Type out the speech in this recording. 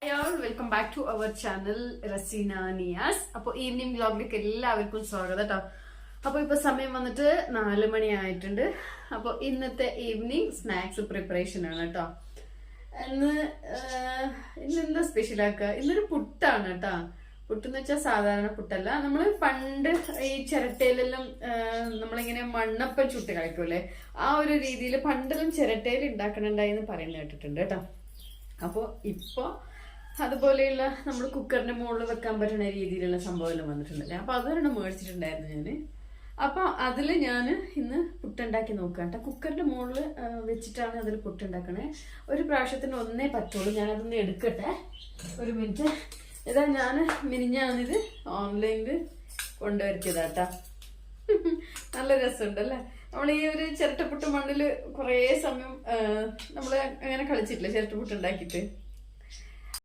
Welcome back to our channel Razeena Niyas. അപ്പോൾ evening വ്ലോഗിലേക്ക് എല്ലാവർക്കും സ്വാഗതം കേട്ടോ. അപ്പോൾ ഇപ്പൊ സമയം വന്നിട്ട് 4 മണി ആയിട്ടുണ്ട്. അപ്പോൾ ഇന്നത്തെ ഈവനിങ് സ്നാക്സ് പ്രിപ്പറേഷൻ ആണ് കേട്ടോ. ഇന്നെന്താ സ്പെഷ്യൽ ആക്കുക? ഇന്നൊരു പുട്ടാണ് കേട്ടോ. പുട്ടെന്ന് വെച്ചാൽ സാധാരണ പുട്ടല്ല. നമ്മള് പണ്ട് ഈ ചിരട്ടയിലെല്ലാം നമ്മളിങ്ങനെ മണ്ണപ്പം ചുട്ട് കഴിക്കൂലേ, ആ ഒരു രീതിയിൽ പണ്ടെല്ലാം ചിരട്ടയിൽ ഉണ്ടാക്കണുണ്ടായി എന്ന് പറയുന്നത് കേട്ടിട്ടുണ്ട് കേട്ടോ. അപ്പോൾ ഇപ്പൊ അതുപോലെയുള്ള നമ്മൾ കുക്കറിന്റെ മുകളിൽ വെക്കാൻ പറ്റുന്ന രീതിയിലുള്ള സംഭവമെല്ലാം വന്നിട്ടുണ്ടല്ലേ. അപ്പൊ അതൊരെണ്ണം മേടിച്ചിട്ടുണ്ടായിരുന്നു ഞാന്. അപ്പൊ അതില് ഞാൻ ഇന്ന് പുട്ടുണ്ടാക്കി നോക്കാം കേട്ടോ. കുക്കറിന്റെ മുകളിൽ വെച്ചിട്ടാണ് അതിൽ പുട്ടുണ്ടാക്കണേ. ഒരു പ്രാവശ്യത്തിന് ഒന്നേ പറ്റുള്ളൂ. ഞാനതൊന്ന് എടുക്കട്ടെ, ഒരു മിനിറ്റ്. ഇതാ ഞാൻ മിനിഞ്ഞാണിത് ഓൺലൈനിൽ കൊണ്ടുവരുത്തിയതാട്ടാ. നല്ല രസമുണ്ടല്ലേ. നമ്മൾ ഈ ഒരു ചിരട്ടപ്പുട്ട് മണ്ണില് കുറേ സമയം നമ്മള് അങ്ങനെ കളിച്ചിട്ടില്ല ചിരട്ടപ്പുട്ട് ഉണ്ടാക്കിയിട്ട്.